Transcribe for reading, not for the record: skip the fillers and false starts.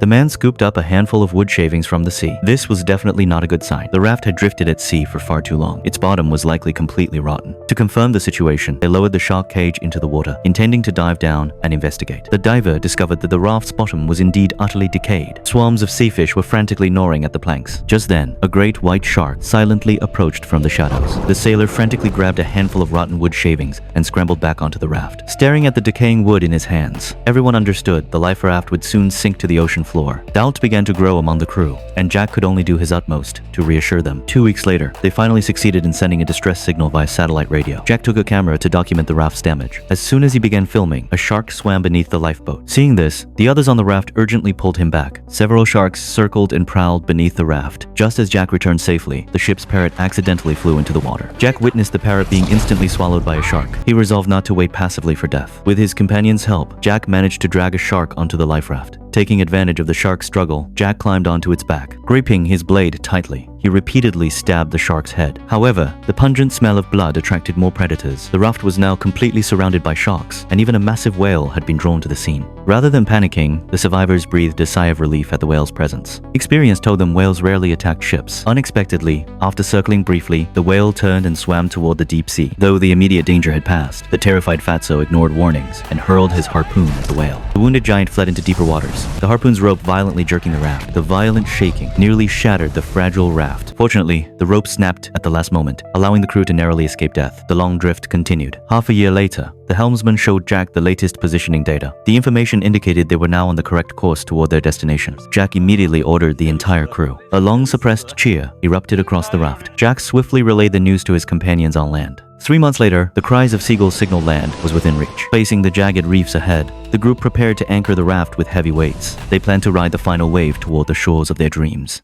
The man scooped up a handful of wood shavings from the sea. This was definitely not a good sign. The raft had drifted at sea for far too long. Its bottom was likely completely rotten. To confirm the situation, they lowered the shark cage into the water, intending to dive down and investigate. The diver discovered that the raft's bottom was indeed utterly decayed. Swarms of sea fish were frantically gnawing at the planks. Just then, a great white shark silently approached from the shadows. The sailor frantically grabbed a handful of rotten wood shavings and scrambled back onto the raft. Staring at the decaying wood in his hands, everyone understood the life raft would soon sink to the ocean floor. Doubt began to grow among the crew, and Jack could only do his utmost to reassure them. 2 weeks later, they finally succeeded in sending a distress signal via satellite radio. Jack took a camera to document the raft's damage. As soon as he began filming, a shark swam beneath the lifeboat. Seeing this, the others on the raft urgently pulled him back. Several sharks circled and prowled beneath the raft. Just as Jack returned safely, the ship's parrot accidentally flew into the water. Jack witnessed the parrot being instantly swallowed by a shark. He resolved not to wait passively for death. With his companion's help, Jack managed to drag a shark onto the life raft. Taking advantage of the shark's struggle, Jack climbed onto its back. Gripping his blade tightly, he repeatedly stabbed the shark's head. However, the pungent smell of blood attracted more predators. The raft was now completely surrounded by sharks, and even a massive whale had been drawn to the scene. Rather than panicking, the survivors breathed a sigh of relief at the whale's presence. Experience told them whales rarely attacked ships. Unexpectedly, after circling briefly, the whale turned and swam toward the deep sea. Though the immediate danger had passed, the terrified fatso ignored warnings and hurled his harpoon at the whale. The wounded giant fled into deeper waters, the harpoon's rope violently jerking the raft. The violent shaking nearly shattered the fragile raft. Fortunately, the rope snapped at the last moment, allowing the crew to narrowly escape death. The long drift continued. Half a year later, the helmsman showed Jack the latest positioning data. The information indicated they were now on the correct course toward their destination. Jack immediately ordered the entire crew. A long-suppressed cheer erupted across the raft. Jack swiftly relayed the news to his companions on land. 3 months later, the cries of seagulls signaled land was within reach. Facing the jagged reefs ahead, the group prepared to anchor the raft with heavy weights. They planned to ride the final wave toward the shores of their dreams.